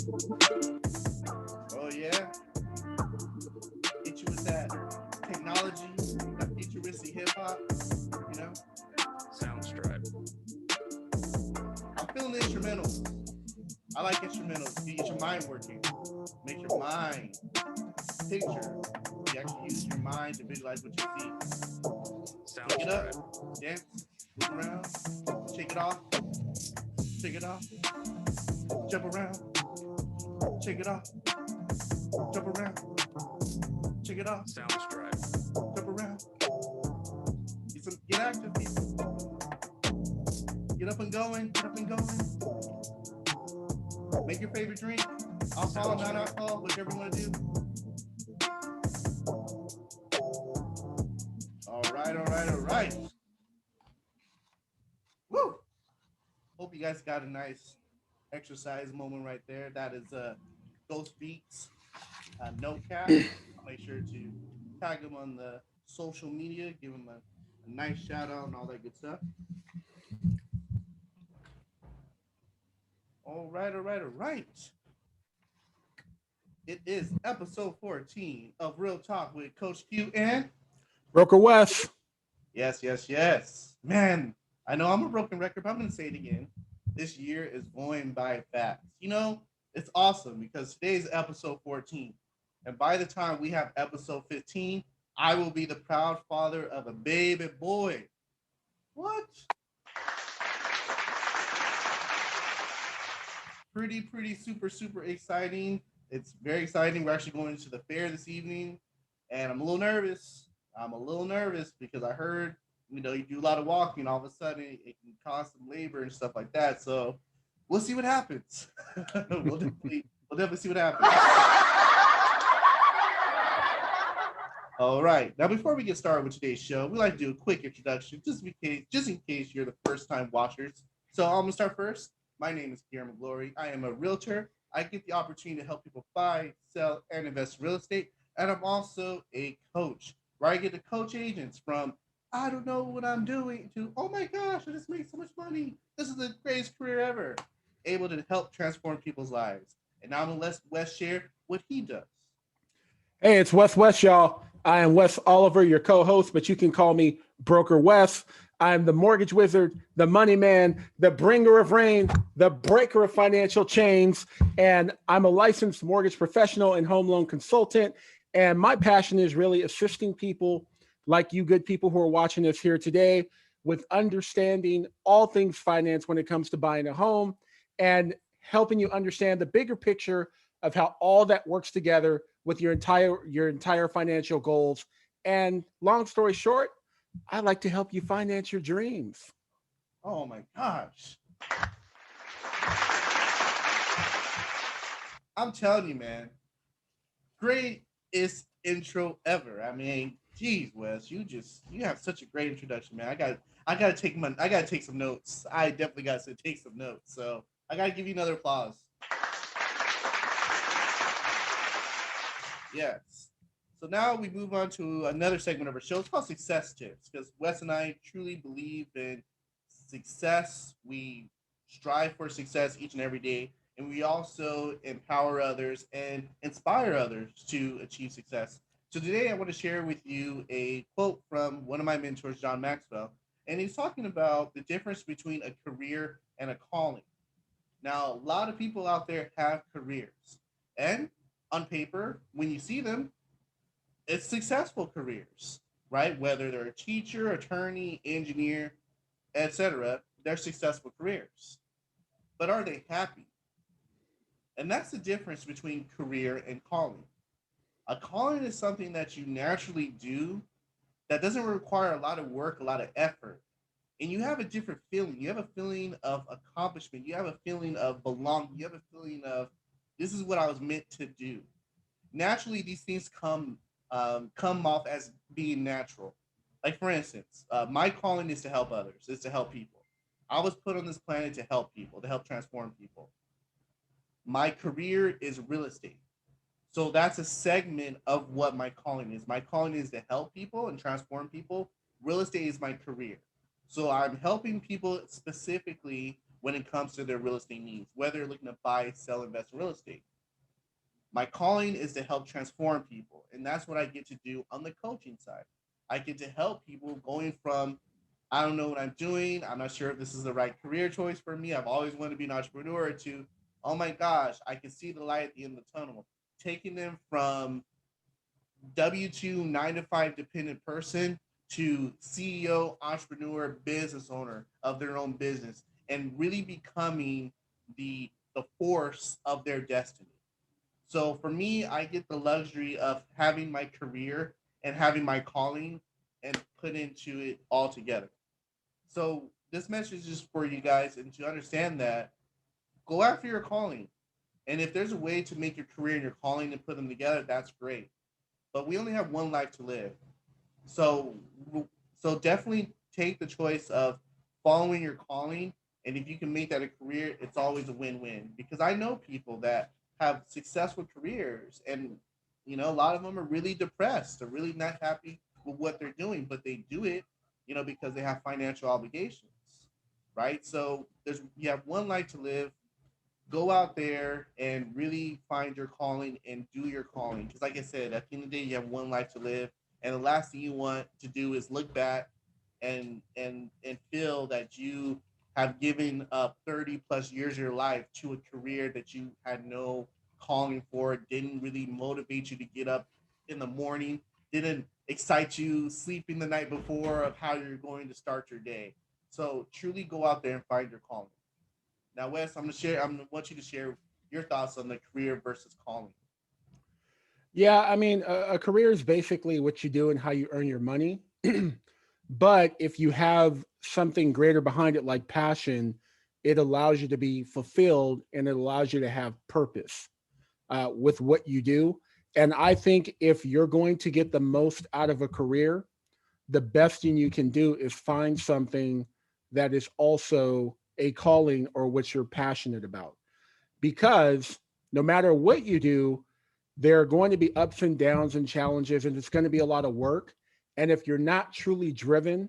Oh yeah, hit you with that technology, that futuristic hip hop. You know, Soundstripe. I'm feeling the instrumentals. I like instrumentals. You get your mind working, make your mind picture. You actually use your mind to visualize what you see. So get up, Soundstripe. dance, move around, shake it off, shake it off, jump around, shake it off, jump around, shake it off, Soundstripe. jump around. Get active, people. Get up and going, get up and going. Make your favorite drink, alcohol, non-alcohol, whatever you want to do. All right, all right, all right. Woo! Hope you guys got a nice exercise moment right there. That is Ghost Beats, no cap. I'll make sure to tag him on the social media, give him a nice shout out and all that good stuff. All right, all right, all right. It is episode 14 of Real Talk with Coach Q and Brokerwes. yes, yes, yes. Man, I know I'm a broken record, but I'm going to say it again. This year is going by fast. You know, it's awesome because today's episode 14. And by the time we have episode 15, I will be the proud father of a baby boy. What? Pretty, pretty, super, super exciting. It's very exciting. We're actually going to the fair this evening, and I'm a little nervous. I'm a little nervous because I heard, you do a lot of walking. All of a sudden, it can cause some labor and stuff like that. So we'll see what happens. we'll definitely see what happens. All right. Now, before we get started with today's show, we like to do a quick introduction, just in case you're the first time watchers. So I'm gonna start first. My name is Guillermo Glory. I am a realtor. I get the opportunity to help people buy, sell, and invest in real estate. And I'm also a coach, where I get to coach agents from I don't know what I'm doing to oh my gosh, I just made so much money. This is the greatest career ever. Able to help transform people's lives. And now I'm gonna let Wes share what he does. Hey, it's Wes, y'all. I am Wes Oliver, your co-host, but you can call me Broker Wes. I'm the mortgage wizard, the money man, the bringer of rain, the breaker of financial chains, and I'm a licensed mortgage professional and home loan consultant. And my passion is really assisting people like you good people who are watching us here today with understanding all things finance when it comes to buying a home and helping you understand the bigger picture of how all that works together with your entire financial goals. And long story short, I like to help you finance your dreams. Oh my gosh. I'm telling you, man, greatest intro ever. I mean, geez, Wes, you have such a great introduction, man. I gotta take some notes. I definitely got to take some notes. So I gotta give you another applause. Yes. So now we move on to another segment of our show. It's called Success Tips because Wes and I truly believe in success. We strive for success each and every day, and we also empower others and inspire others to achieve success. So today I want to share with you a quote from one of my mentors, John Maxwell, and he's talking about the difference between a career and a calling. Now, a lot of people out there have careers, and on paper, when you see them, it's successful careers, right? Whether they're a teacher, attorney, engineer, etc., they're successful careers. But are they happy? And that's the difference between career and calling. A calling is something that you naturally do that doesn't require a lot of work, a lot of effort. And you have a different feeling. You have a feeling of accomplishment. You have a feeling of belonging. You have a feeling of this is what I was meant to do. Naturally, these things come off as being natural. Like for instance, my calling is to help others. Is to help people. I was put on this planet to help people, to help transform people. My career is real estate. So that's a segment of what my calling is. My calling is to help people and transform people. Real estate is my career. So I'm helping people specifically when it comes to their real estate needs, whether they're looking to buy, sell, invest in real estate. My calling is to help transform people, and that's what I get to do on the coaching side. I get to help people going from I don't know what I'm doing, I'm not sure if this is the right career choice for me, I've always wanted to be an entrepreneur, to oh my gosh, I can see the light at the end of the tunnel, taking them from W-2 9 to 5 dependent person to CEO, entrepreneur, business owner of their own business, and really becoming the force of their destiny. So for me, I get the luxury of having my career and having my calling and put into it all together. So this message is for you guys and to understand that go after your calling. And if there's a way to make your career and your calling and put them together, that's great. But we only have one life to live. So so definitely take the choice of following your calling. And if you can make that a career, it's always a win-win. Because I know people that have successful careers and a lot of them are really depressed. They're really not happy with what they're doing, but they do it, because they have financial obligations. Right. So you have one life to live. Go out there and really find your calling and do your calling. Because, like I said, at the end of the day, you have one life to live, and the last thing you want to do is look back and feel that you have given up 30+ years of your life to a career that you had no calling for, didn't really motivate you to get up in the morning, didn't excite you sleeping the night before of how you're going to start your day. So truly go out there and find your calling. Now, Wes, want you to share your thoughts on the career versus calling. Yeah, I mean, a career is basically what you do and how you earn your money. But if you have something greater behind it, like passion, it allows you to be fulfilled and it allows you to have purpose with what you do. And I think if you're going to get the most out of a career, the best thing you can do is find something that is also a calling or what you're passionate about. Because no matter what you do, there are going to be ups and downs and challenges, and it's going to be a lot of work. And if you're not truly driven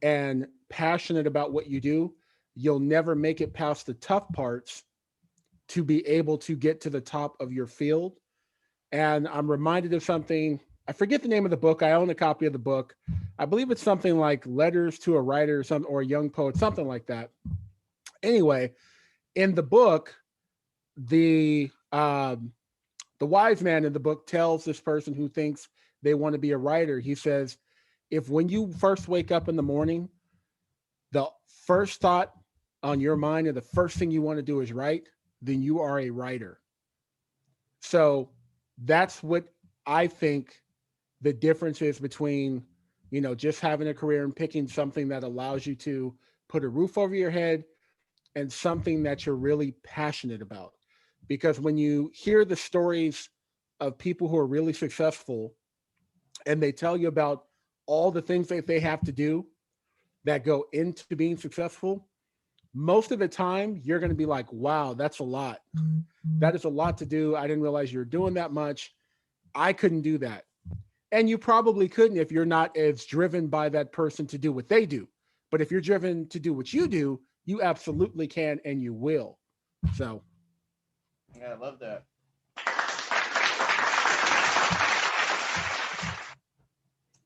and passionate about what you do, you'll never make it past the tough parts to be able to get to the top of your field. And I'm reminded of something. I forget the name of the book. I own a copy of the book. I believe it's something like Letters to a Writer or something, or a Young Poet, something like that. Anyway, in the book, the the wise man in the book tells this person who thinks they want to be a writer. He says, if when you first wake up in the morning, the first thought on your mind and the first thing you want to do is write, then you are a writer. So that's what I think the difference is between, just having a career and picking something that allows you to put a roof over your head and something that you're really passionate about. Because when you hear the stories of people who are really successful and they tell you about all the things that they have to do that go into being successful, most of the time you're going to be like, wow, that's a lot. That is a lot to do. I didn't realize you're doing that much. I couldn't do that. And you probably couldn't if you're not as driven by that person to do what they do. But if you're driven to do what you do, you absolutely can and you will. So, Yeah, I love that.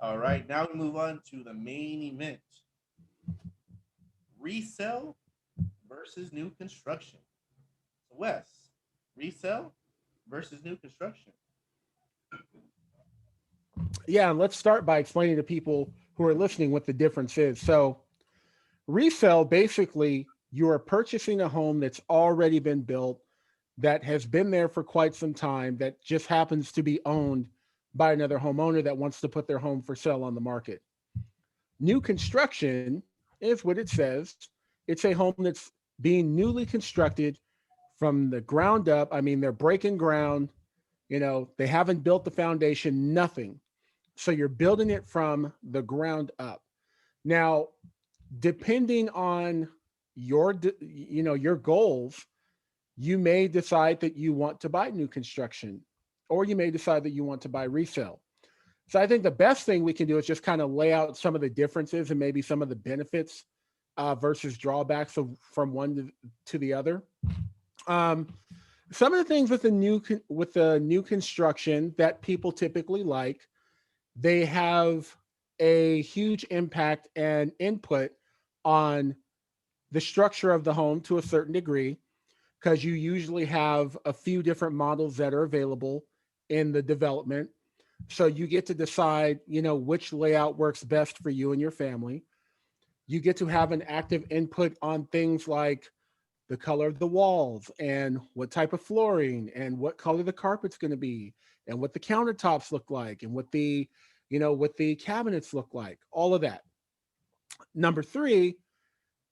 All right, now we move on to the main event: resale versus new construction. So, Wes, resale versus new construction. yeah, let's start by explaining to people who are listening what the difference is. So, resale, basically, you are purchasing a home that's already been built, that has been there for quite some time, that just happens to be owned by another homeowner that wants to put their home for sale on the market. New construction is what it says. It's a home that's being newly constructed from the ground up. I mean, they're breaking ground, they haven't built the foundation, nothing. So you're building it from the ground up. Now, depending on your goals, you may decide that you want to buy new construction, or you may decide that you want to buy resale. So I think the best thing we can do is just kind of lay out some of the differences and maybe some of the benefits versus drawbacks from one to the other. Um, some of the things with the new construction that people typically like, they have a huge impact and input on the structure of the home to a certain degree, because you usually have a few different models that are available in the development. So you get to decide, which layout works best for you and your family. You get to have an active input on things like the color of the walls and what type of flooring and what color the carpet's going to be and what the countertops look like and what the cabinets look like, all of that. Number three,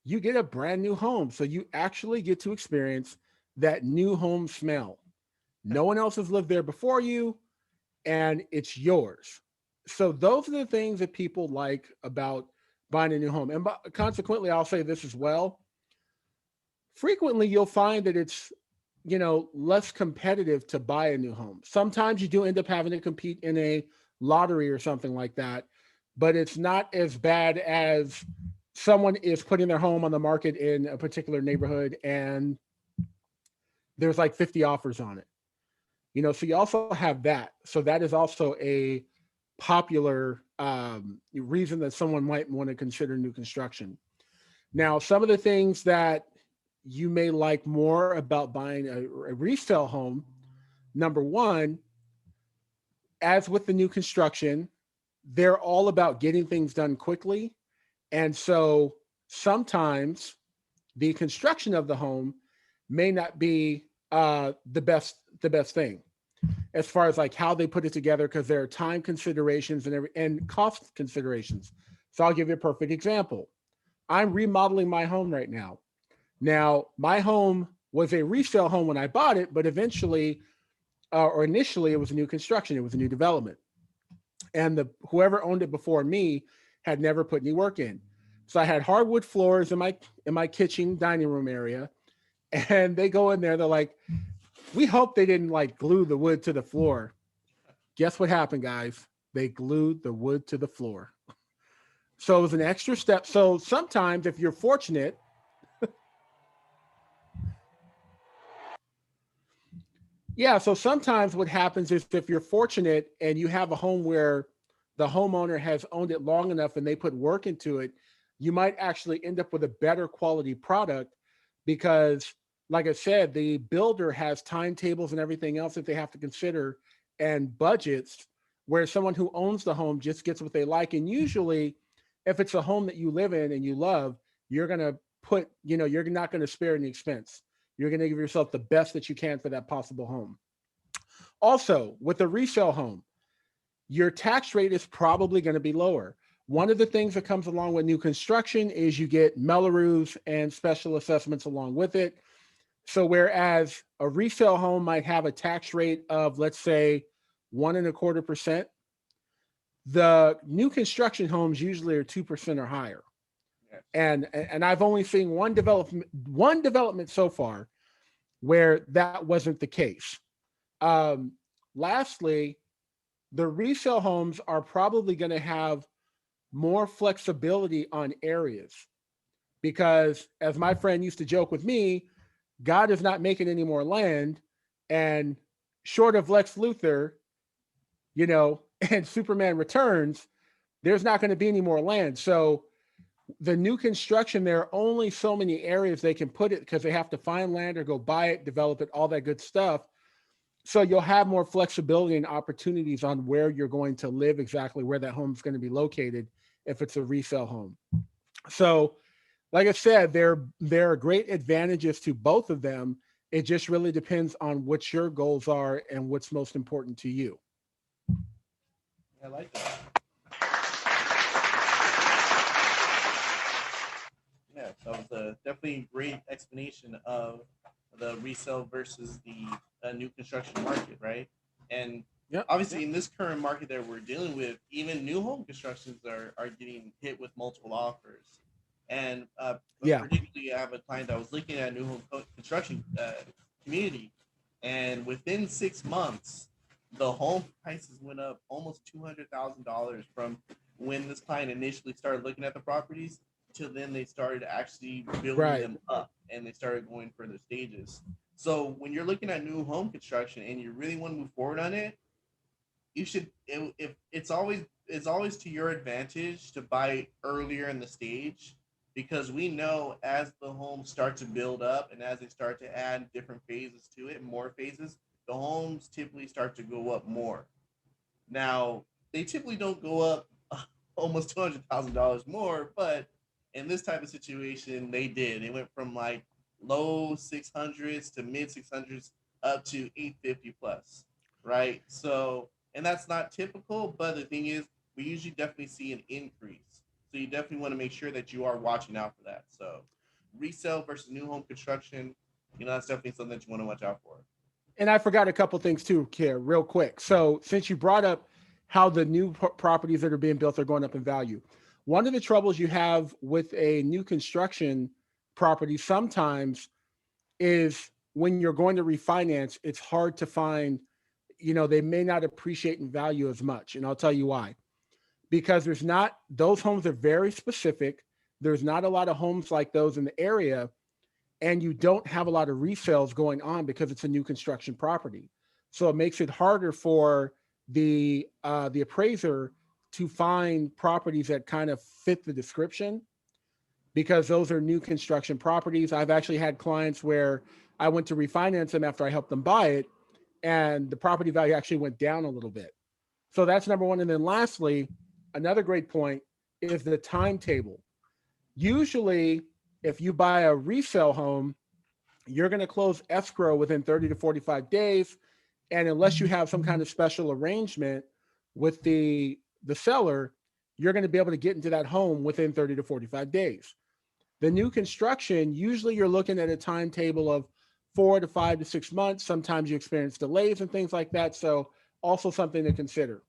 you get a brand new home. So you actually get to experience that new home smell. No one else has lived there before you, and it's yours. So those are the things that people like about buying a new home. And consequently, I'll say this as well. Frequently, you'll find that it's, less competitive to buy a new home. Sometimes you do end up having to compete in a lottery or something like that, but it's not as bad as someone is putting their home on the market in a particular neighborhood and there's like 50 offers on it. So you also have that. So that is also a popular reason that someone might want to consider new construction. Now, some of the things that you may like more about buying a resale home, number one, as with the new construction, they're all about getting things done quickly. And so sometimes the construction of the home may not be the best thing as far as like how they put it together, because there are time considerations and cost considerations. So I'll give you a perfect example. I'm remodeling my home right now. Now, my home was a resale home when I bought it, but eventually, or initially, it was a new construction. It was a new development, and whoever owned it before me had never put any work in. So I had hardwood floors in my kitchen dining room area, and they go in there. They're like, "We hope they didn't like glue the wood to the floor." Guess what happened, guys? They glued the wood to the floor. So it was an extra step. So sometimes, if you're fortunate, yeah. So sometimes what happens is if you're fortunate and you have a home where the homeowner has owned it long enough and they put work into it, you might actually end up with a better quality product because, like I said, the builder has timetables and everything else that they have to consider and budgets, where someone who owns the home just gets what they like. And usually, if it's a home that you live in and you love, you're going to you're not going to spare any expense. You're going to give yourself the best that you can for that possible home. Also, with a resale home, your tax rate is probably going to be lower. One of the things that comes along with new construction is you get Melrose and special assessments along with it. So whereas a resale home might have a tax rate of, let's say, 1.25%, the new construction homes usually are 2% or higher. Yes. And I've only seen one development so far where that wasn't the case. Um, Lastly, the resale homes are probably going to have more flexibility on areas because, as my friend used to joke with me, God is not making any more land, and short of Lex Luthor, and Superman Returns, there's not going to be any more land. So the new construction, there are only so many areas they can put it because they have to find land or go buy it, develop it, all that good stuff. So you'll have more flexibility and opportunities on where you're going to live, exactly where that home is going to be located if it's a resale home. So, like I said, there are great advantages to both of them. It just really depends on what your goals are and what's most important to you. I like that. Yeah, that was definitely a great explanation of the resale versus the new construction market, right? And Yep. obviously, in this current market that we're dealing with, even new home constructions are getting hit with multiple offers. And Yeah. particularly, I have a client that was looking at a new home construction community, and within 6 months, the home prices went up almost $200,000 from when this client initially started looking at the properties till then they started actually building Right. them up and they started going further stages. So when you're looking at new home construction and you really want to move forward on it, you should if it's always to your advantage to buy earlier in the stage, because we know as the homes start to build up and as they start to add different phases to it, more phases, the homes typically start to go up more. Now, they typically don't go up almost $200,000 more, but in this type of situation, they did. They went from like low 600s to mid 600s up to 850 plus, right? So, and that's not typical, but the thing is, we usually definitely see an increase. So you definitely want to make sure that you are watching out for that. So, resale versus new home construction, that's definitely something that you want to watch out for. And I forgot a couple things too, Kier, real quick. So since you brought up how the new properties that are being built are going up in value, one of the troubles you have with a new construction property sometimes is when you're going to refinance, it's hard to find, they may not appreciate in value as much. And I'll tell you why. Because those homes are very specific. There's not a lot of homes like those in the area, and you don't have a lot of resales going on because it's a new construction property. So it makes it harder for the appraiser to find properties that kind of fit the description, because those are new construction properties. I've actually had clients where I went to refinance them after I helped them buy it, and the property value actually went down a little bit. So that's number one. And then lastly, another great point is the timetable. Usually, if you buy a resale home, you're going to close escrow within 30 to 45 days. And unless you have some kind of special arrangement with the seller, you're going to be able to get into that home within 30 to 45 days. The new construction, usually you're looking at a timetable of 4 to 5 to 6 months. Sometimes you experience delays and things like that. So also something to consider.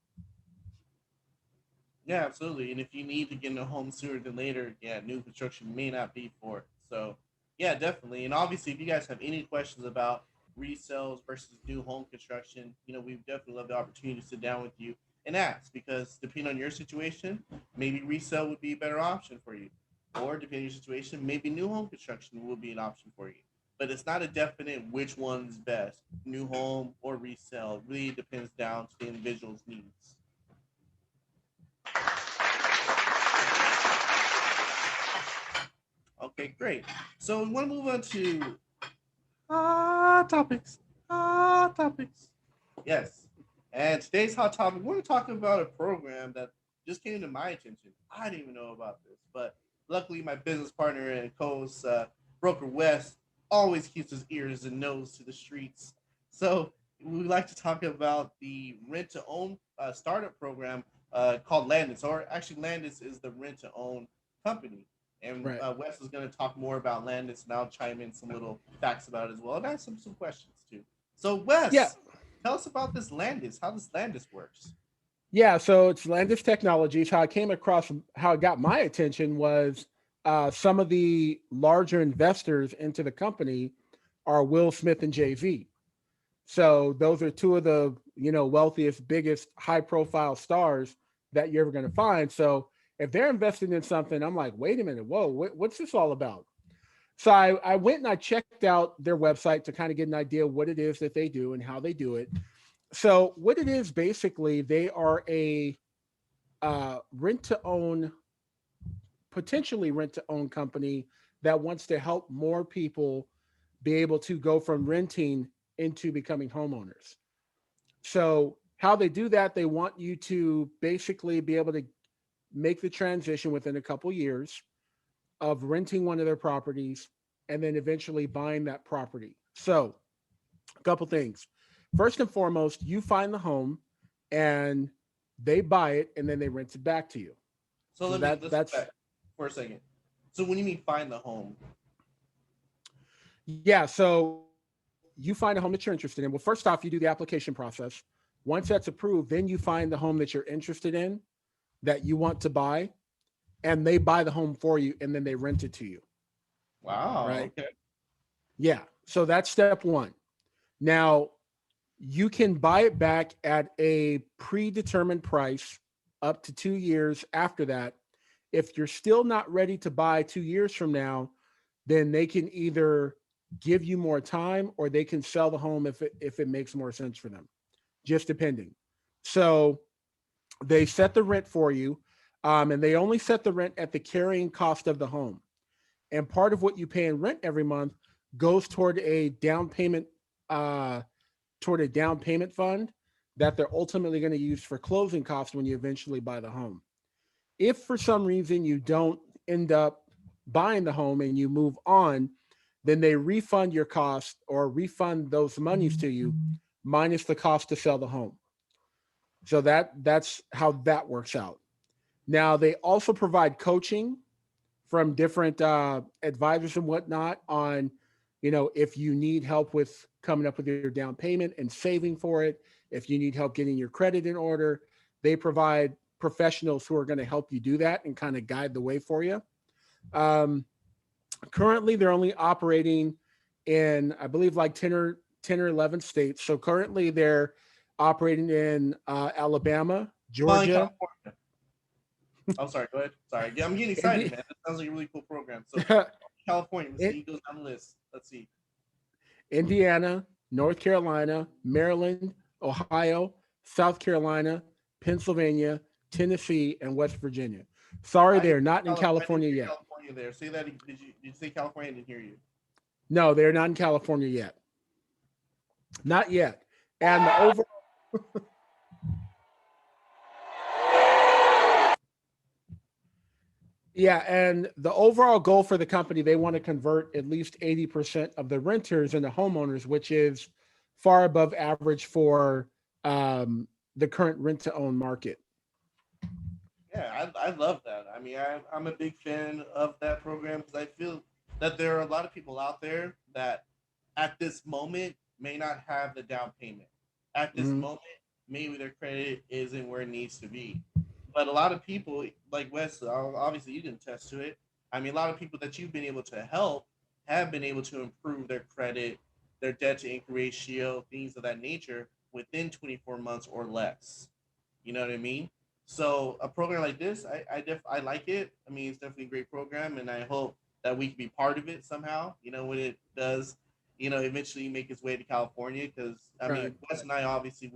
Yeah, absolutely. And if you need to get in a home sooner than later, yeah, new construction may not be for it. So, yeah, definitely. And obviously, if you guys have any questions about resales versus new home construction, we definitely love the opportunity to sit down with you and ask, because depending on your situation, maybe resale would be a better option for you. Or depending on your situation, maybe new home construction will be an option for you. But it's not a definite which one's best, new home or resale. It really depends down to the individual's needs. Okay, great. So we want to move on to hot topics. Hot topics. Yes. And today's hot topic, we're going to talk about a program that just came to my attention. I didn't even know about this, but luckily my business partner and co-host, Broker West, always keeps his ears and nose to the streets. So we would like to talk about the rent-to-own startup program called Landis, or actually Landis is the rent-to-own company. And Right. Wes is going to talk more about Landis, and I'll chime in some little facts about it as well, and ask some questions too. So, Yeah. Wes, tell us about this Landis. How this Landis works? Yeah. So it's Landis Technologies. How I came across, how it got my attention was some of the larger investors into the company are Will Smith and Jay-Z. So those are two of the, wealthiest, biggest high profile stars that you're ever going to find. So if they're investing in something, I'm like, wait a minute, whoa, what's this all about? So I went and I checked out their website to kind of get an idea of what it is that they do and how they do it. So what it is, basically, they are a rent to own, potentially rent to own company that wants to help more people be able to go from renting into becoming homeowners. So how they do that, they want you to basically be able to make the transition within a couple years of renting one of their properties and then eventually buying that property. So a couple things. First and foremost, you find the home and they buy it and then they rent it back to you. So So let's go that's back for a second. So when you mean find the home, yeah. So you find a home that you're interested in. Well, first off, you do the application process. Once that's approved, then you find the home that you're interested in, that you want to buy, and they buy the home for you and then they rent it to you. wow, Right. okay, Yeah. So that's step one. Now, you can buy it back at a predetermined price up to 2 years after that. If you're still not ready to buy 2 years from now, then they can either give you more time or they can sell the home if it makes more sense for them, just depending. So they set the rent for you, and they only set the rent at the carrying cost of the home. And part of what you pay in rent every month goes uh, toward a down payment fund that they're ultimately going to use for closing costs when you eventually buy the home. If for some reason you don't end up buying the home and you move on, then they refund your cost or refund those monies to you minus the cost to sell the home. So that's how that works out. Now they also provide coaching from different advisors and whatnot on, if you need help with coming up with your down payment and saving for it, if you need help getting your credit in order, they provide professionals who are going to help you do that and kind of guide the way for you. Currently, they're only operating in, I believe, like 10 or 11 states. So currently, they're operating in Alabama, Georgia. I'm sorry. Go ahead. Sorry. Yeah, I'm getting excited, man. That sounds like a really cool program. So California, let's see who goes down the list. Let's see. Indiana, North Carolina, Maryland, Ohio, South Carolina, Pennsylvania, Tennessee, and West Virginia. Sorry, they're not in California yet. California there. Say that. Did you say California? I didn't hear you. No, they're not in California yet. Not yet. And the overall Yeah, and the overall goal for the company, they want to convert at least 80% of the renters into homeowners, which is far above average for the current rent-to-own market. Yeah, I love that. I mean, I'm a big fan of that program because I feel that there are a lot of people out there that at this moment may not have the down payment. At this moment, maybe their credit isn't where it needs to be. But a lot of people, like Wes, obviously you can attest to it. I mean, a lot of people that you've been able to help have been able to improve their credit, their debt to income ratio, things of that nature within 24 months or less. You know what I mean? So a program like this, I like it. I mean, it's definitely a great program, and I hope that we can be part of it somehow. When it does, eventually make its way to California. Because I mean, Wes and I obviously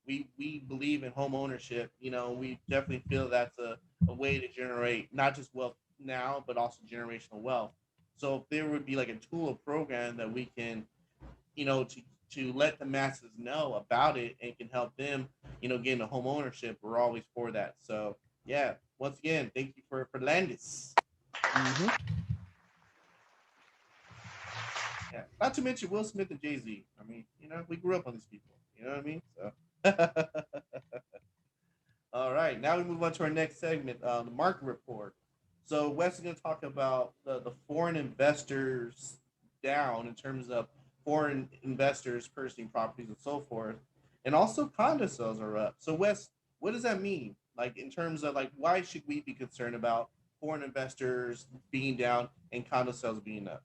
we believe in home ownership. We definitely feel that's a way to generate not just wealth now, but also generational wealth. So if there would be like a tool or program that we can, to let the masses know about it and can help them, get into home ownership, we're always for that. So yeah, once again, thank you for Landis. Yeah, not to mention Will Smith and Jay-Z. I mean, we grew up on these people. You know what I mean? So all right, now we move on to our next segment, the market report. So Wes is going to talk about the foreign investors down in terms of foreign investors purchasing properties and so forth, and also condo sales are up. So Wes, what does that mean? Like in terms of like why should we be concerned about foreign investors being down and condo sales being up?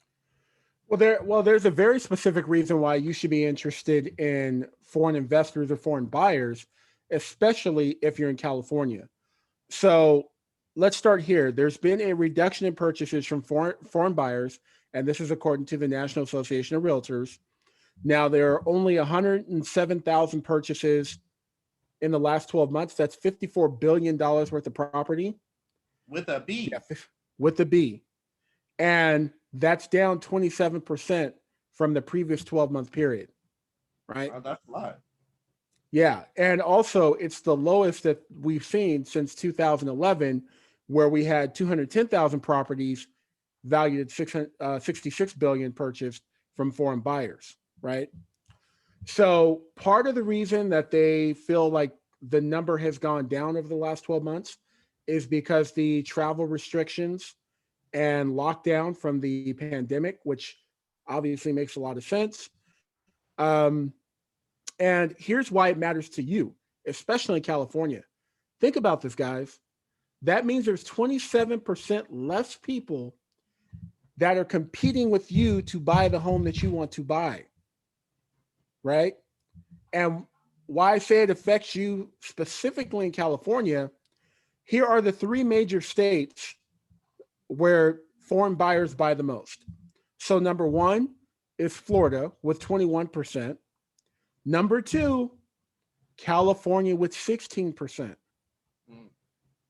There's a very specific reason why you should be interested in foreign investors or foreign buyers, especially if you're in California. So let's start here. There's been a reduction in purchases from foreign buyers, and this is according to the National Association of Realtors. Now, there are only 107,000 purchases in the last 12 months. That's $54 billion worth of property. With a B. Yeah, with a B. And that's down 27% from the previous 12-month period, right? That's a lot. Yeah, and also it's the lowest that we've seen since 2011, where we had 210,000 properties valued at 66 billion purchased from foreign buyers, right? So part of the reason that they feel like the number has gone down over the last 12 months is because the travel restrictions and lockdown from the pandemic, which obviously makes a lot of sense. And here's why it matters to you, especially in California. Think about this, guys. That means there's 27% less people that are competing with you to buy the home that you want to buy, right? And why I say it affects you specifically in California, here are the three major states where foreign buyers buy the most. So number one is Florida with 21%. Number two, California with 16%. Mm.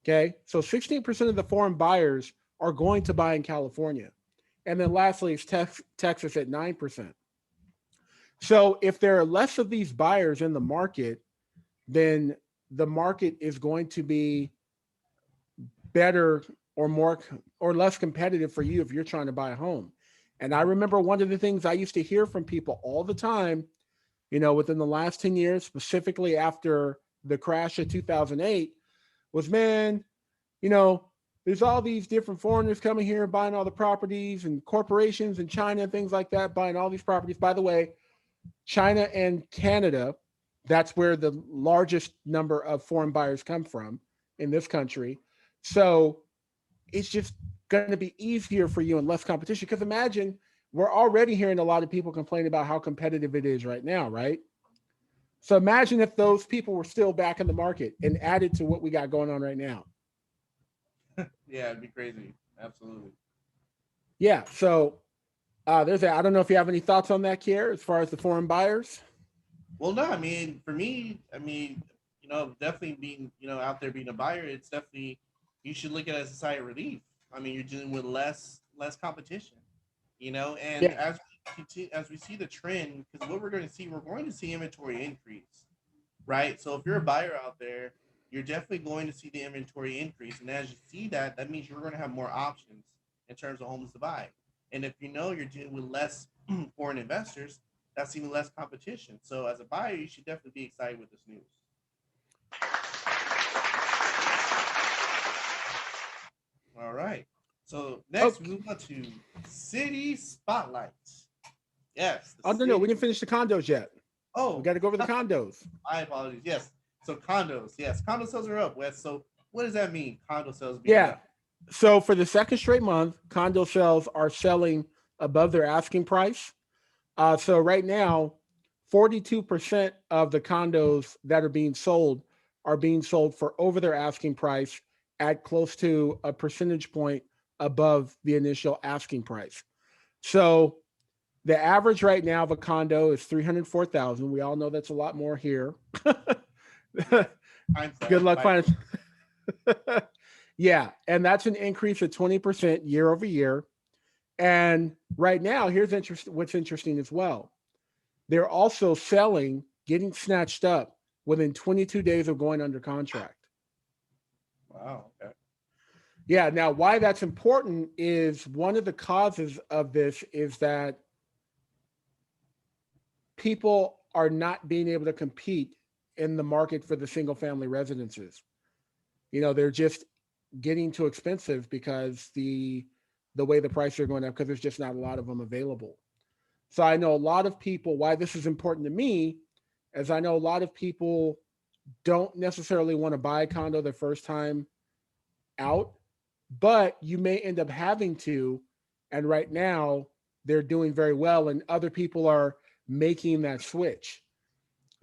Okay. So 16% of the foreign buyers are going to buy in California. And then lastly is Texas at 9%. So if there are less of these buyers in the market, then the market is going to be better or more or less competitive for you if you're trying to buy a home. And I remember one of the things I used to hear from people all the time, within the last 10 years, specifically after the crash of 2008, was, man, there's all these different foreigners coming here buying all the properties, and corporations in China and things like that buying all these properties. By the way, China and Canada, that's where the largest number of foreign buyers come from in this country. So it's just going to be easier for you and less competition. Because imagine, we're already hearing a lot of people complain about how competitive it is right now, right? So imagine if those people were still back in the market and added to what we got going on right now. Yeah, it'd be crazy. Absolutely. Yeah. So there's that. I don't know if you have any thoughts on that, Kier, as far as the foreign buyers. Well, no, I mean, for me, I mean, definitely being, out there being a buyer, it's definitely, you should look at it as a sign of relief. I mean, you're dealing with less competition, and Yeah. as we see the trend, because what we're going to see inventory increase, right? So if you're a buyer out there, you're definitely going to see the inventory increase, and as you see that, that means you're going to have more options in terms of homes to buy. And if you're dealing with less foreign investors, that's even less competition. So as a buyer, you should definitely be excited with this news. All right. So next, we Okay. move on to city spotlight. Yes, the Oh, no, we city. didn't finish the condos yet. We Oh, got to go over the condos. my apologies. Yes. So condos. Yes, condo sales are up, Wes. So what does that mean? Condo sales being Yeah. up. So for the second straight month, condo sales are selling above their asking price. So right now, 42% of the condos that are being sold for over their asking price at close to a percentage point above the initial asking price. So the average right now of a condo is 304,000. We all know that's a lot more here. Good luck finding. Yeah, and that's an increase of 20% year over year. And right now, what's interesting as well. They're also getting snatched up within 22 days of going under contract. Wow. Okay. Yeah. Now, why that's important is one of the causes of this is that people are not being able to compete in the market for the single family residences. They're just getting too expensive because the way the prices are going up, because there's just not a lot of them available. So I know a lot of people, why this is important to me, as I know a lot of people don't necessarily want to buy a condo their first time out, but you may end up having to. And right now, they're doing very well, and other people are making that switch.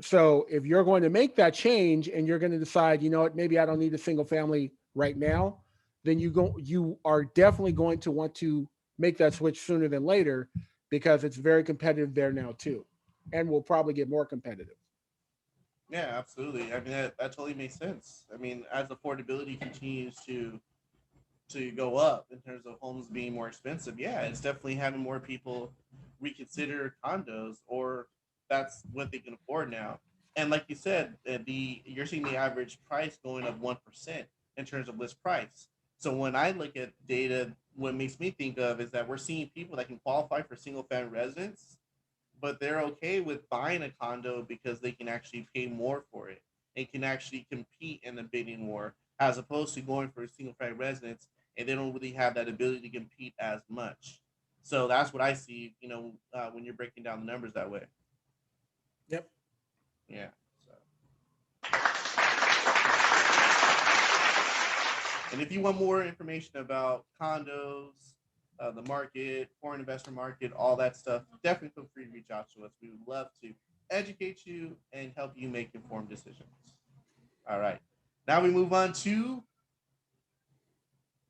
So if you're going to make that change and you're going to decide, maybe I don't need a single family right now, then you are definitely going to want to make that switch sooner than later, because it's very competitive there now too, and will probably get more competitive. Yeah, absolutely. I mean, that totally makes sense. I mean, as affordability continues to go up in terms of homes being more expensive, yeah, it's definitely having more people reconsider condos, or that's what they can afford now. And like you said, you're seeing the average price going up 1% in terms of list price. So when I look at data, what makes me think of is that we're seeing people that can qualify for single family residence, but they're okay with buying a condo because they can actually pay more for it and can actually compete in the bidding war, as opposed to going for a single family residence and they don't really have that ability to compete as much. So that's what I see, when you're breaking down the numbers that way. Yep. Yeah. So, and if you want more information about condos, the market, foreign investor market, all that stuff, definitely feel free to reach out to us. We would love to educate you and help you make informed decisions. All right. Now we move on to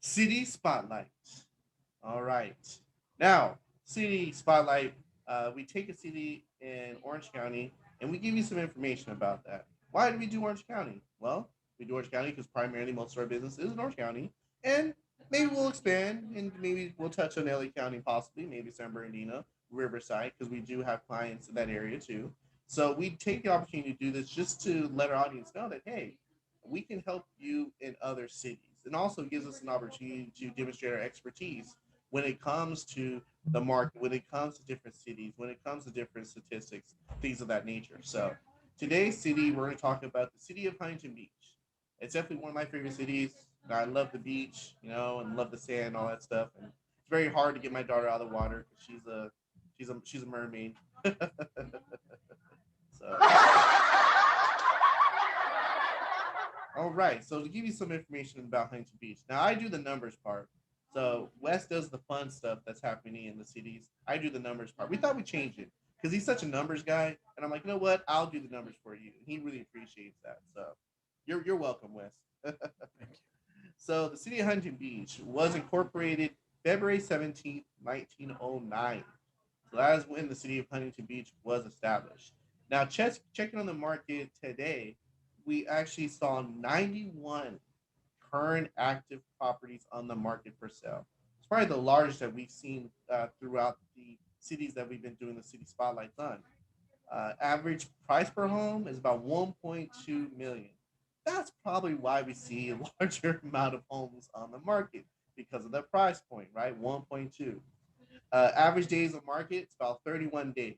City Spotlight. All right. Now, City Spotlight, we take a city in Orange County and we give you some information about that. Why do we do Orange County? Well, we do Orange County because primarily most of our business is in Orange County. And maybe we'll expand and maybe we'll touch on LA County possibly, maybe San Bernardino, Riverside, because we do have clients in that area too. So we take the opportunity to do this just to let our audience know that, hey, we can help you in other cities. And also gives us an opportunity to demonstrate our expertise when it comes to the market, when it comes to different cities, when it comes to different statistics, things of that nature. So today's city, we're going to talk about the city of Huntington Beach. It's definitely one of my favorite cities. I love the beach, and love the sand, all that stuff. And it's very hard to get my daughter out of the water because she's a mermaid. So all right. So to give you some information about Huntington Beach, now I do the numbers part. So Wes does the fun stuff that's happening in the cities. I do the numbers part. We thought we'd change it because he's such a numbers guy, and I'm like, you know what? I'll do the numbers for you. And he really appreciates that. So you're welcome, Wes. So the city of Huntington Beach was incorporated February 17th, 1909. So that is when the city of Huntington Beach was established. Now, checking on the market today, we actually saw 91 current active properties on the market for sale. It's probably the largest that we've seen throughout the cities that we've been doing the city spotlights on. Average price per home is about 1.2 million. That's probably why we see a larger amount of homes on the market because of the price point, right? 1.2. Average days of market, it's about 31 days.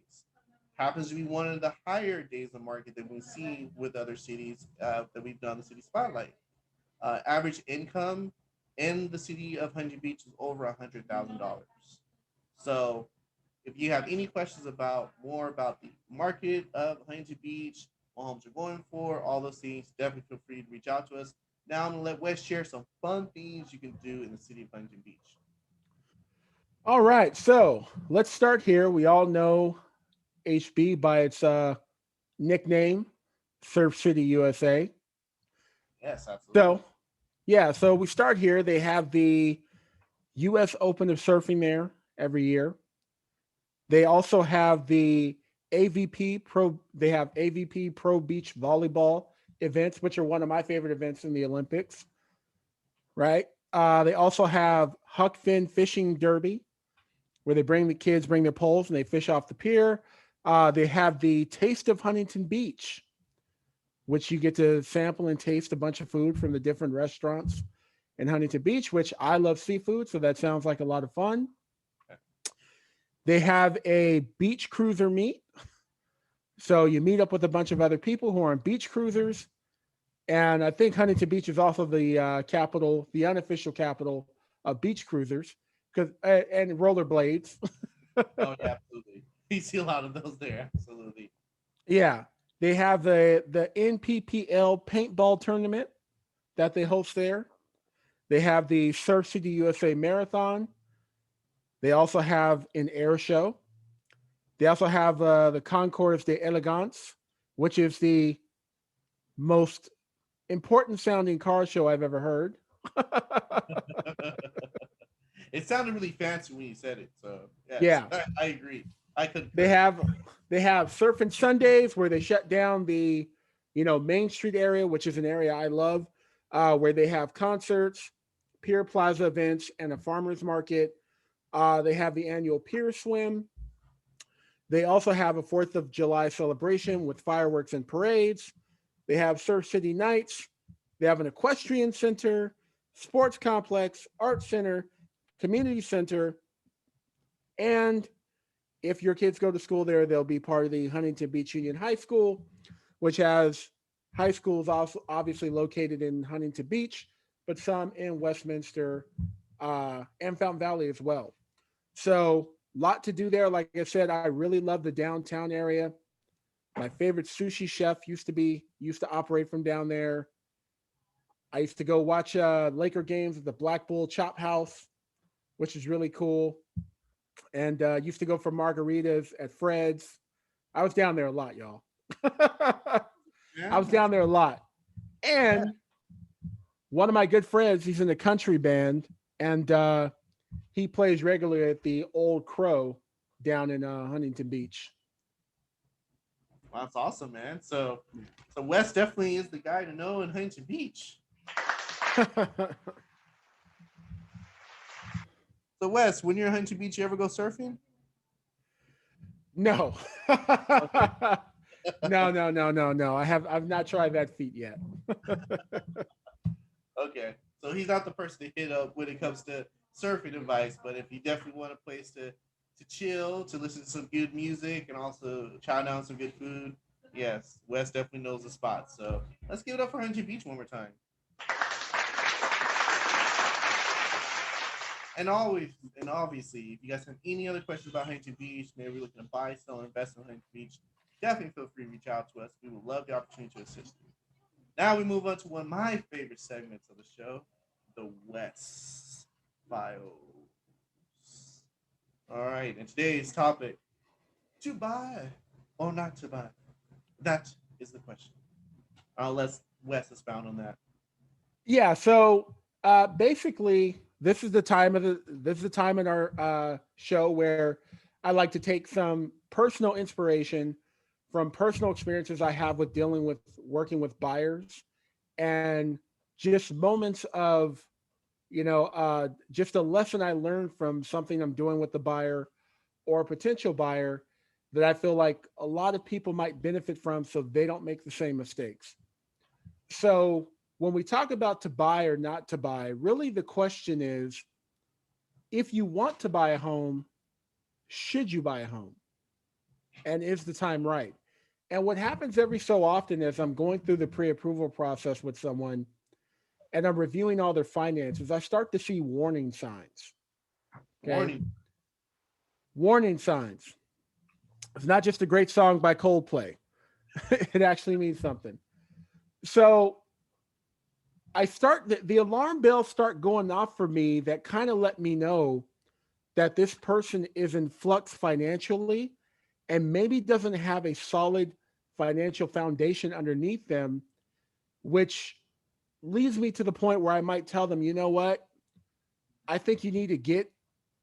Happens to be one of the higher days of market that we've seen with other cities that we've done the city spotlight. Average income in the city of Huntington Beach is over $100,000. So, if you have any questions about more about the market of Huntington Beach, what homes are going for, all those things, definitely feel free to reach out to us. Now, I'm gonna let Wes share some fun things you can do in the city of Huntington Beach. All right, so let's start here. We all know HB by its nickname, Surf City, USA. Yes, absolutely. So, yeah, so we start here. They have the U.S. Open of Surfing there every year. They also have the AVP Pro. They have AVP Pro Beach Volleyball events, which are one of my favorite events in the Olympics. Right. They also have Huck Finn Fishing Derby, where they bring the kids, bring their poles, and they fish off the pier. They have the Taste of Huntington Beach, which you get to sample and taste a bunch of food from the different restaurants in Huntington Beach, which I love seafood, so that sounds like a lot of fun. They have a beach cruiser meet. So you meet up with a bunch of other people who are on beach cruisers. And I think Huntington Beach is also the capital, the unofficial capital of beach cruisers, because and rollerblades. Oh yeah, absolutely. You see a lot of those there. Absolutely. Yeah, they have the NPPL paintball tournament that they host there. They have the Surf City USA Marathon. They also have an air show. They also have the Concours de Elegance, which is the most important sounding car show I've ever heard. It sounded really fancy when you said it. So yes, Yeah, I agree. I could. they have they have Surfing Sundays where they shut down the Main Street area, which is an area I love, where they have concerts, Pier Plaza events, and a farmers market. They have the annual Pier Swim. They also have a Fourth of July celebration with fireworks and parades. They have Surf City Nights. They have an equestrian center, sports complex, art center, community center, and if your kids go to school there, they'll be part of the Huntington Beach Union High School, which has high schools also obviously located in Huntington Beach, but some in Westminster and Fountain Valley as well. So, a lot to do there. Like I said, I really love the downtown area. My favorite sushi chef used to operate from down there. I used to go watch Laker games at the Black Bull Chop House, which is really cool. And used to go for margaritas at Fred's. I was down there a lot, y'all. I Yeah, was down there a lot. yeah. And one of my good friends, he's in a country band. and he plays regularly at the Old Crow down in Huntington Beach. Wow, that's awesome, man. So Wes definitely is the guy to know in Huntington Beach. So Wes, when you're in Huntington Beach, you ever go surfing? No. Okay. No. I've not tried that feat yet. Okay. So he's not the person to hit up when it comes to surfing advice, but if you definitely want a place to chill, to listen to some good music, and also chow down some good food, yes, Wes definitely knows the spot. So let's give it up for Huntington Beach one more time. And obviously, if you guys have any other questions about Huntington Beach, maybe we're looking to buy, sell, or invest in Huntington Beach, definitely feel free to reach out to us. We would love the opportunity to assist you. Now we move on to one of my favorite segments of the show, the West Files. All right, and today's topic: to buy or not to buy. That is the question. I'll let Wes expound on that. Yeah. So basically, this is the time in our show where I like to take some personal inspiration from personal experiences I have with dealing with working with buyers and just moments of just a lesson I learned from something I'm doing with the buyer or a potential buyer that I feel like a lot of people might benefit from so they don't make the same mistakes. So when we talk about to buy or not to buy, really the question is if you want to buy a home, should you buy a home? And is the time right? And what happens every so often is I'm going through the pre approval process with someone and I'm reviewing all their finances, I start to see warning signs. Okay. Warning. Warning signs. It's not just a great song by Coldplay, it actually means something. So the alarm bells start going off for me that kind of let me know that this person is in flux financially and maybe doesn't have a solid financial foundation underneath them, which leads me to the point where I might tell them, you know what? I think you need to get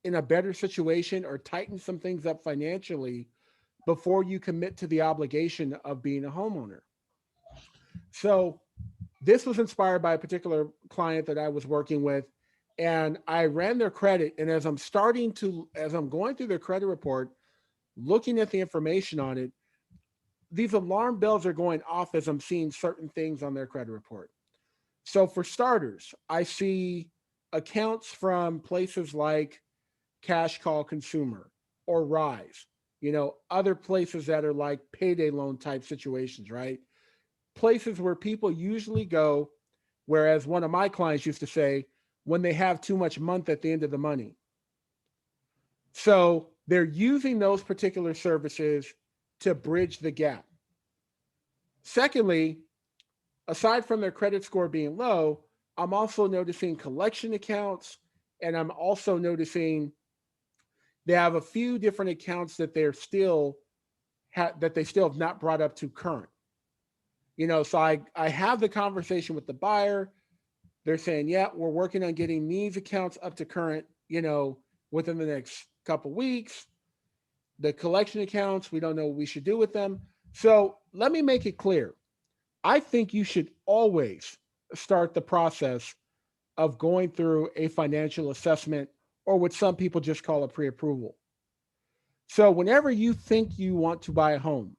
in a better situation or tighten some things up financially before you commit to the obligation of being a homeowner. So this was inspired by a particular client that I was working with. And I ran their credit. And as I'm going through their credit report, looking at the information on it, these alarm bells are going off as I'm seeing certain things on their credit report. So for starters, I see accounts from places like Cash Call Consumer or Rise, other places that are like payday loan type situations, right? Places where people usually go, whereas one of my clients used to say, when they have too much month at the end of the money. So they're using those particular services to bridge the gap. Secondly, aside from their credit score being low, I'm also noticing collection accounts, and I'm also noticing they have a few different accounts that that they still have not brought up to current. So I have the conversation with the buyer. They're saying, yeah, we're working on getting these accounts up to current, within the next couple weeks. The collection accounts, we don't know what we should do with them. So let me make it clear. I think you should always start the process of going through a financial assessment or what some people just call a pre-approval. So whenever you think you want to buy a home,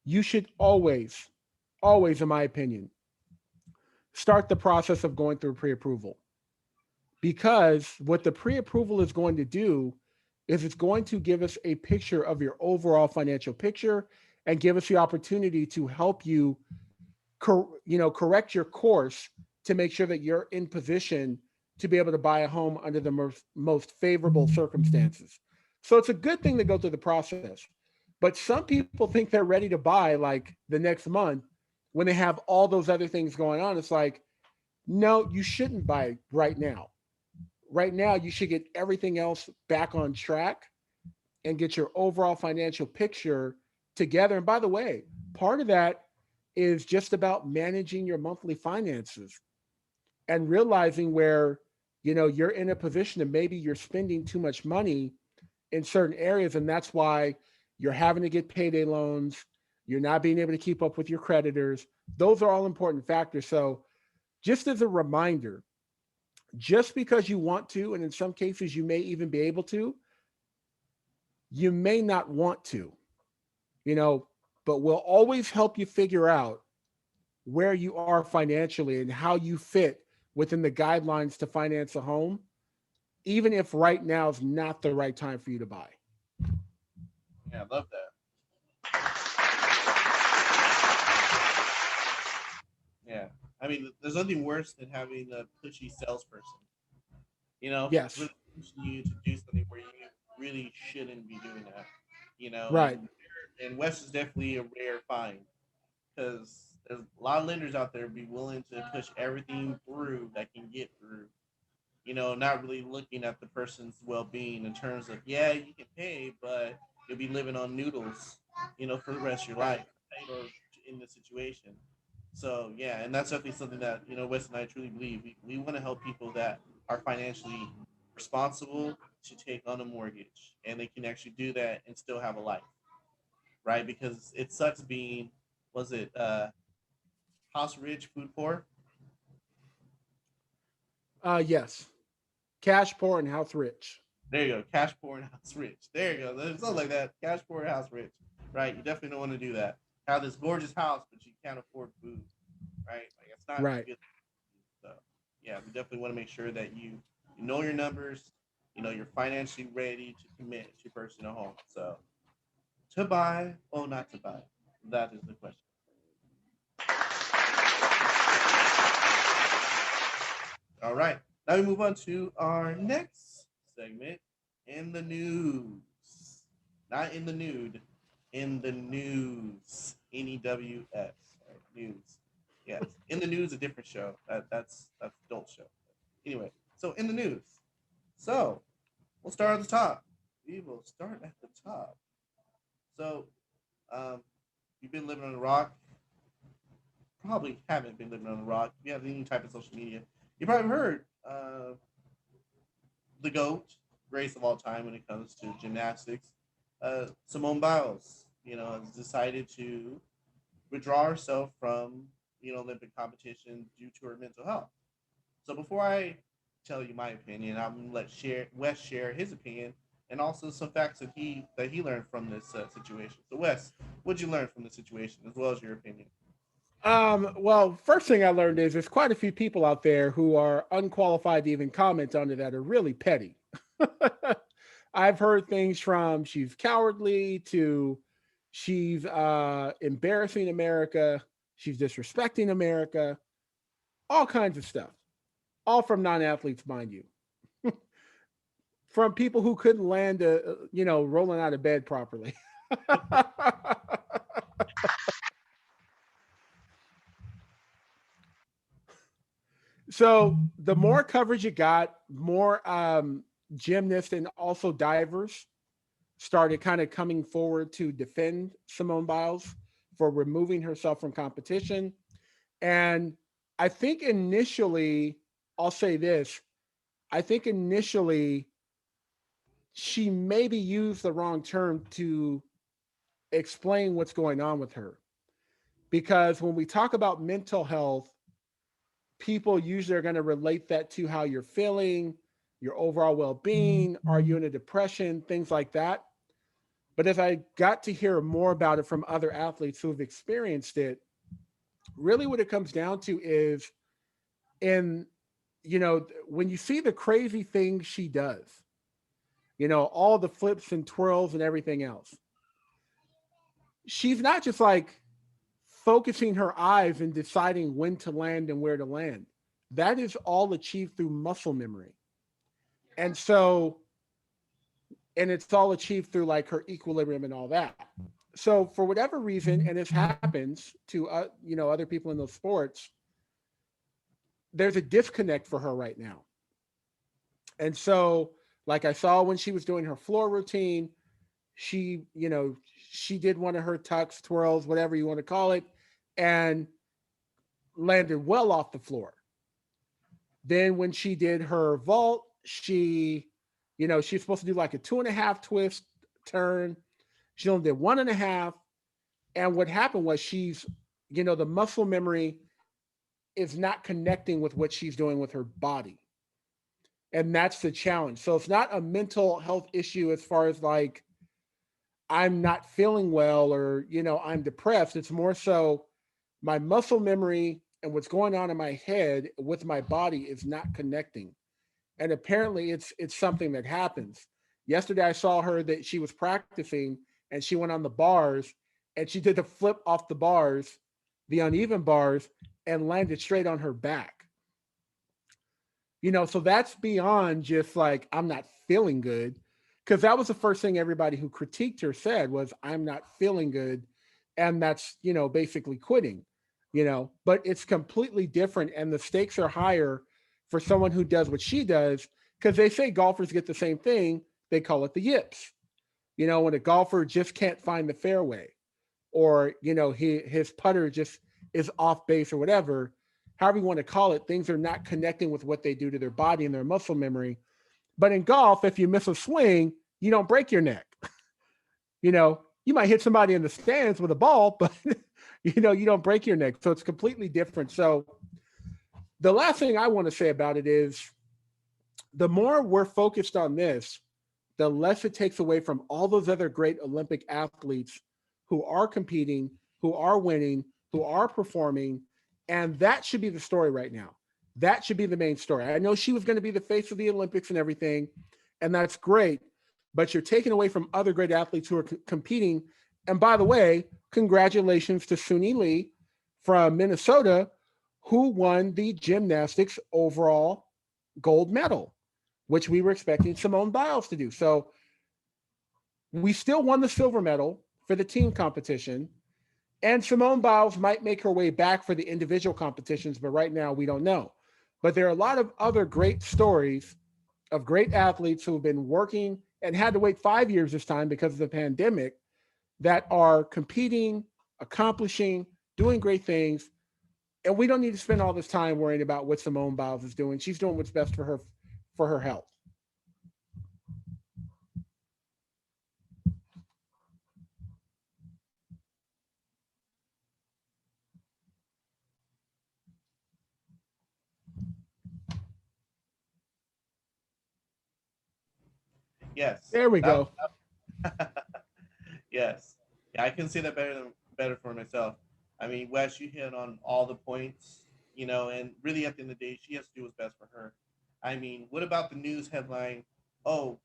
you should always, in my opinion, start the process of going through pre-approval. Because what the pre-approval is going to do is it's going to give us a picture of your overall financial picture and give us the opportunity to help you correct your course to make sure that you're in position to be able to buy a home under the most favorable circumstances. So it's a good thing to go through the process. But some people think they're ready to buy like the next month when they have all those other things going on. It's like, no, you shouldn't buy right now. Right now, you should get everything else back on track and get your overall financial picture together. And by the way, part of that is just about managing your monthly finances and realizing where you're in a position that maybe you're spending too much money in certain areas, and that's why you're having to get payday loans. You're not being able to keep up with your creditors. Those are all important factors. So, just as a reminder, just because you want to, and in some cases you may even be able to, you may not want to, you know, but we'll always help you figure out where you are financially and how you fit within the guidelines to finance a home, even if right now is not the right time for you to buy. Yeah, I love that. Yeah. I mean, there's nothing worse than having a pushy salesperson, Yes. really pushing you to do something where you really shouldn't be doing that, Right. and West is definitely a rare find because there's a lot of lenders out there be willing to push everything through that can get through, not really looking at the person's well being in terms of, yeah, you can pay, but you'll be living on noodles, for the rest of your life, right? Or in the situation. So yeah, and that's definitely something that Wes and I truly believe. We want to help people that are financially responsible to take on a mortgage, and they can actually do that and still have a life, right? Because it sucks being, was it house rich, food poor? Yes. Cash poor and house rich. There you go, cash poor and house rich. There you go, something like that. Cash poor and house rich, right? You definitely don't want to do that. Have this gorgeous house, but you can't afford food, right? Like it's not Right. good. So yeah, we definitely want to make sure that you know your numbers, you're financially ready to commit to purchasing a home. So to buy or not to buy, that is the question. All right, now we move on to our next segment, in the news, not in the nude, in the news, NEWS, right? News. Yes, in the news, a different show. That's adult show. Anyway, so in the news. So we'll start at the top. We will start at the top. So, you've been living on a rock. Probably haven't been living on a rock. If you have any type of social media, you probably heard the GOAT, greatest of all time when it comes to gymnastics. Simone Biles, has decided to withdraw herself from Olympic competition due to her mental health. So before I tell you my opinion, I'm gonna let Wes share his opinion and also some facts that he learned from this situation. So Wes, what'd you learn from the situation as well as your opinion? Well, first thing I learned is there's quite a few people out there who are unqualified to even comment on it that are really petty. I've heard things from she's cowardly to she's embarrassing America, she's disrespecting America, all kinds of stuff. All from non-athletes, mind you. From people who couldn't land rolling out of bed properly. So the more coverage you got, more gymnasts and also divers started kind of coming forward to defend Simone Biles for removing herself from competition. And I think initially, I'll say this, I think initially she maybe used the wrong term to explain what's going on with her. Because when we talk about mental health, people usually are going to relate that to how you're feeling, your overall well being, are you in a depression, things like that. But as I got to hear more about it from other athletes who have experienced it, really what it comes down to is in, when you see the crazy things she does, all the flips and twirls and everything else, she's not just like focusing her eyes and deciding when to land and where to land. That is all achieved through muscle memory. And so, and it's all achieved through like her equilibrium and all that. So for whatever reason, and this happens to other people in those sports, there's a disconnect for her right now. And so, like I saw when she was doing her floor routine, she she did one of her tucks, twirls, whatever you want to call it, and landed well off the floor. Then when she did her vault, she's supposed to do like a 2.5 twist turn. She only did 1.5. And what happened was the muscle memory is not connecting with what she's doing with her body. And that's the challenge. So it's not a mental health issue as far as like I'm not feeling well or, I'm depressed. It's more so my muscle memory and what's going on in my head with my body is not connecting. And apparently it's something that happens. Yesterday I saw her that she was practicing and she went on the bars and she did the flip off the bars, the uneven bars, and landed straight on her back. So that's beyond just like I'm not feeling good. Because that was the first thing everybody who critiqued her said was I'm not feeling good. And that's, basically quitting, but it's completely different. And the stakes are higher for someone who does what she does, because they say golfers get the same thing. They call it the yips. When a golfer just can't find the fairway, or his putter just is off base or whatever, however you want to call it, things are not connecting with what they do to their body and their muscle memory. But in golf, if you miss a swing, you don't break your neck. You might hit somebody in the stands with a ball, but you don't break your neck. So it's completely different. So the last thing I want to say about it is the more we're focused on this, the less it takes away from all those other great Olympic athletes who are competing, who are winning, who are performing. And that should be the story right now. That should be the main story. I know she was going to be the face of the Olympics and everything, and that's great. But you're taking away from other great athletes who are competing. And by the way, congratulations to Suni Lee from Minnesota, who won the gymnastics overall gold medal, which we were expecting Simone Biles to do. So we still won the silver medal for the team competition. And Simone Biles might make her way back for the individual competitions, but right now we don't know. But there are a lot of other great stories of great athletes who have been working and had to wait 5 years this time because of the pandemic that are competing, accomplishing, doing great things. And we don't need to spend all this time worrying about what Simone Biles is doing. She's doing what's best for her health. Yes. There we go. Yes. Yeah, I can say that better for myself. I mean, Wes, you hit on all the points, and really at the end of the day, she has to do what's best for her. I mean, what about the news headline? Oh,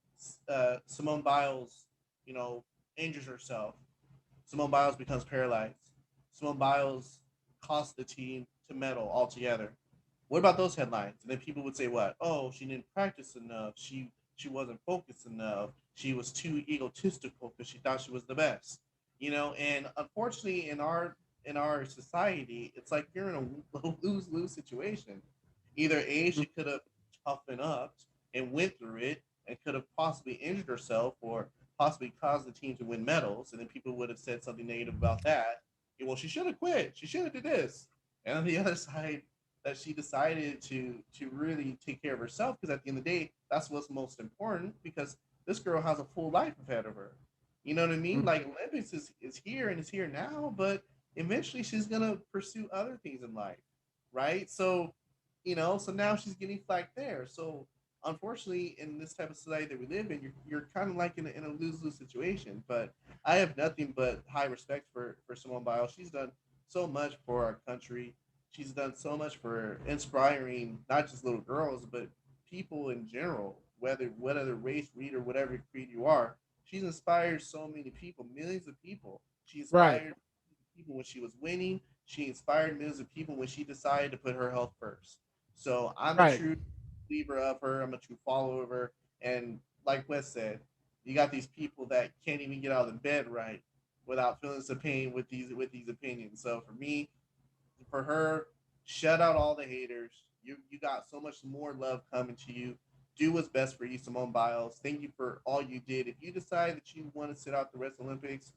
Simone Biles, you know, injures herself. Simone Biles becomes paralyzed. Simone Biles cost the team to medal altogether. What about those headlines? And then people would say, "What? Oh, she didn't practice enough. She wasn't focused enough. She was too egotistical because she thought she was the best." And unfortunately, in our society, it's like you're in a lose lose situation. Either A, she could have toughened up and went through it and could have possibly injured herself or possibly caused the team to win medals, and then people would have said something negative about that. Well, she should have quit. She should have did this. And on the other side, that she decided to really take care of herself because at the end of the day, that's what's most important because this girl has a full life ahead of her. You know what I mean? Mhm. Like Olympics is here and it's here now, but eventually she's gonna pursue other things in life, right? So now she's getting flagged there. So unfortunately, in this type of society that we live in, you're kind of like in a lose lose situation. But I have nothing but high respect for Simone Biles. She's done so much for our country. She's done so much for inspiring not just little girls, but people in general, whether race, read, or whatever creed you are. She's inspired so many people, millions of people. She Right. inspired people when she was winning. She inspired millions of people when she decided to put her health first. So I'm a Right. true believer of her. I'm a true follower of her. And like Wes said, you got these people that can't even get out of the bed right without feeling some pain with these opinions. So for her, shut out all the haters. You got so much more love coming to you. Do what's best for you, Simone Biles. Thank you for all you did. If you decide that you want to sit out the rest of the Olympics,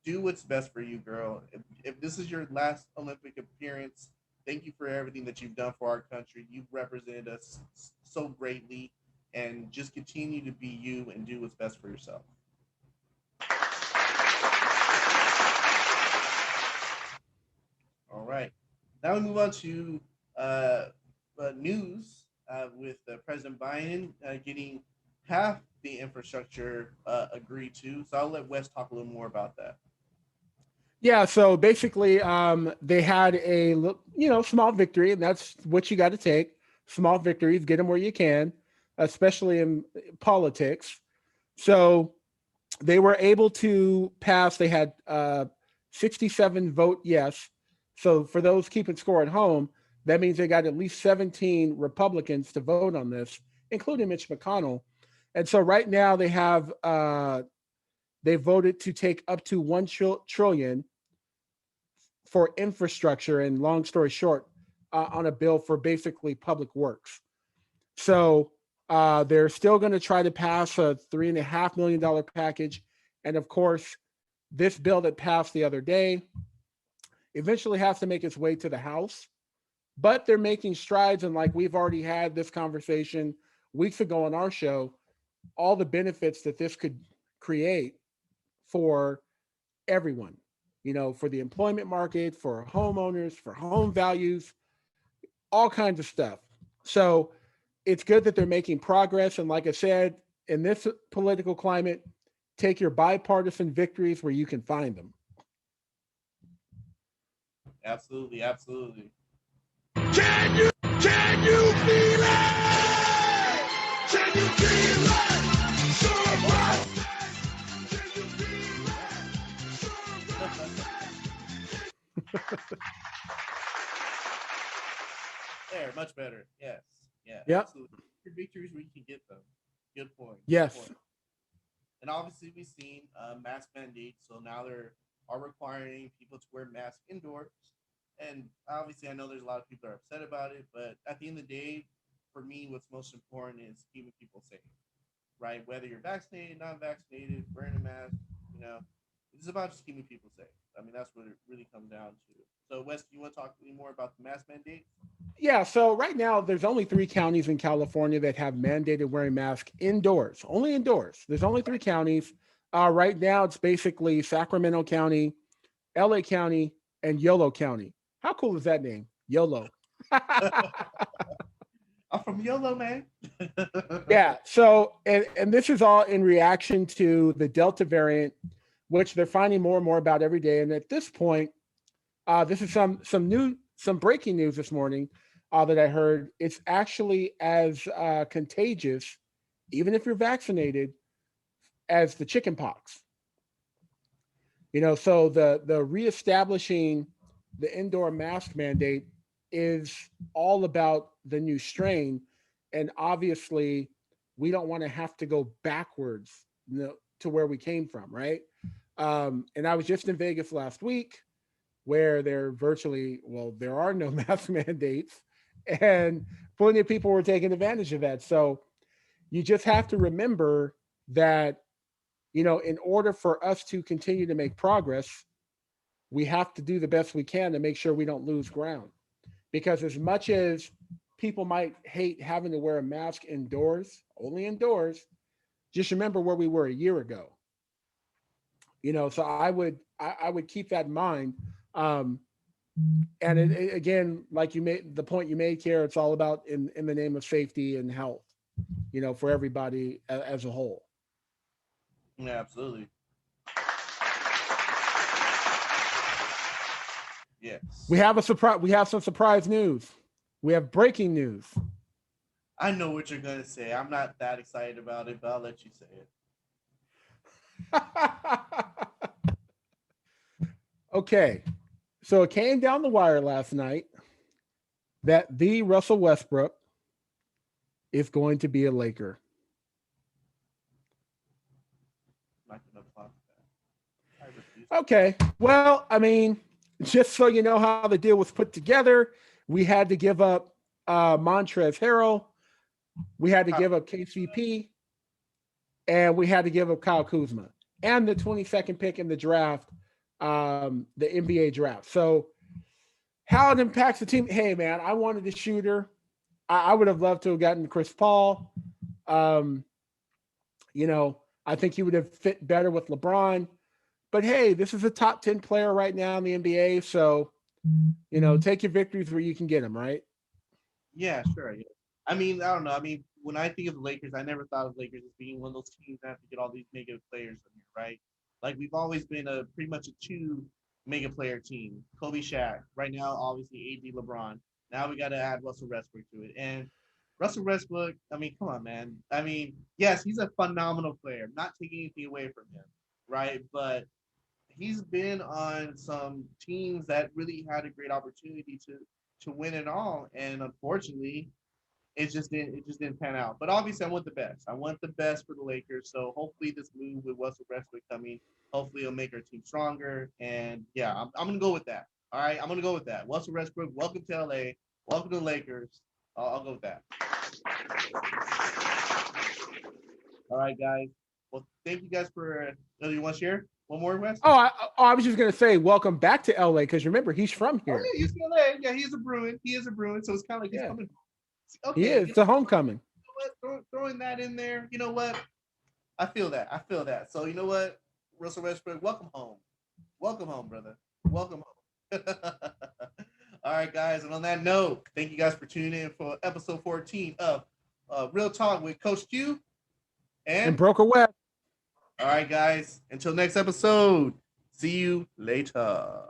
do what's best for you, girl. If this is your last Olympic appearance, thank you for everything that you've done for our country. You've represented us so greatly, and just continue to be you and do what's best for yourself. All right. Now we move on to uh, news with President Biden getting half the infrastructure agreed to. So I'll let Wes talk a little more about that. Yeah, so basically, they had a small victory, and that's what you got to take. Small victories, get them where you can, especially in politics. So they were able to pass. They had 67 vote yes. So for those keeping score at home, that means they got at least 17 Republicans to vote on this, including Mitch McConnell. And so right now they voted to take up to $1 trillion for infrastructure. And long story short, on a bill for basically public works. So they're still going to try to pass a $3.5 million package. And of course, this bill that passed the other day eventually has to make its way to the House. But they're making strides. And like we've already had this conversation weeks ago on our show, all the benefits that this could create for everyone, for the employment market, for homeowners, for home values, all kinds of stuff. So it's good that they're making progress. And like I said, in this political climate, take your bipartisan victories where you can find them. Absolutely, absolutely. Can you feel it? Can you feel it? Surprise! Can you feel it? There, much better. Yes. Yeah, Yep. absolutely. Your victories where you can get them. Good point. Yes. Good point. And obviously, we've seen mask mandates. So now they're are requiring people to wear masks indoors. And obviously, I know there's a lot of people that are upset about it. But at the end of the day, for me, what's most important is keeping people safe, right? Whether you're vaccinated, not vaccinated, wearing a mask, it's about just keeping people safe. I mean, that's what it really comes down to. So, Wes, do you want to talk any more about the mask mandate? Yeah, so right now there's only 3 counties in California that have mandated wearing masks indoors, only indoors. There's only 3 counties. Right now it's basically Sacramento County, LA County, and Yolo County. How cool is that name? YOLO. I'm from YOLO, man. Yeah, so and this is all in reaction to the Delta variant, which they're finding more and more about every day. And at this point, this is some breaking news this morning that I heard. It's actually as contagious, even if you're vaccinated, as the chicken pox. So the reestablishing the indoor mask mandate is all about the new strain, and obviously we don't want to have to go backwards, to where we came from, right? And I was just in Vegas last week, where there are no mask mandates, and plenty of people were taking advantage of that. So you just have to remember that, in order for us to continue to make progress, we have to do the best we can to make sure we don't lose ground. Because as much as people might hate having to wear a mask indoors, only indoors, just remember where we were a year ago. So I would keep that in mind. And again, like you made the point you made, Kier, it's all about in the name of safety and health, for everybody as a whole. Yeah, absolutely. Yes. We have a surprise. We have some surprise news. We have breaking news. I know what you're gonna say. I'm not that excited about it, but I'll let you say it. Okay. So it came down the wire last night that the Russell Westbrook is going to be a Laker. I'm not gonna apply for that. I refuse. Okay. Well, I mean, just so you know how the deal was put together, we had to give up Montrezl Harrell, we had to give up KCP, and we had to give up Kyle Kuzma and the 22nd pick in the draft, the NBA draft. So how it impacts the team. Hey, man, I wanted a shooter. I would have loved to have gotten Chris Paul. I think he would have fit better with LeBron. But hey, this is a top 10 player right now in the NBA. So, take your victories where you can get them, right? Yeah, sure. Yeah. I mean, I don't know. I mean, when I think of the Lakers, I never thought of Lakers as being one of those teams that have to get all these mega players in here, right? Like we've always been a pretty much a two mega player team. Kobe, Shaq. Right now, obviously AD, LeBron. Now we got to add Russell Westbrook to it. And Russell Westbrook, I mean, come on, man. I mean, yes, he's a phenomenal player. I'm not taking anything away from him, right? But he's been on some teams that really had a great opportunity to win it all, and unfortunately, it just didn't pan out. But obviously, I want the best. I want the best for the Lakers. So hopefully, this move with Russell Westbrook coming, hopefully, it'll make our team stronger. And yeah, I'm gonna go with that. All right, I'm gonna go with that. Russell Westbrook, welcome to LA. Welcome to the Lakers. I'll go with that. All right, guys. Well, thank you guys for. You want to share one more, Wes? I was just going to say, welcome back to LA because remember, he's from Oh here. yeah, UCLA. Yeah, he is a Bruin. He is a Bruin. So it's kind of like he's coming. Okay, He is. It's a homecoming. You know what? Throwing that in there. You know what? I feel that. I feel that. So you know what, Russell Westbrook, welcome home. Welcome home, brother. Welcome home. All right, guys. And on that note, thank you guys for tuning in for episode 14 of Real Talk with Coach Q And Broker West. All right, guys. Until next episode. See you later.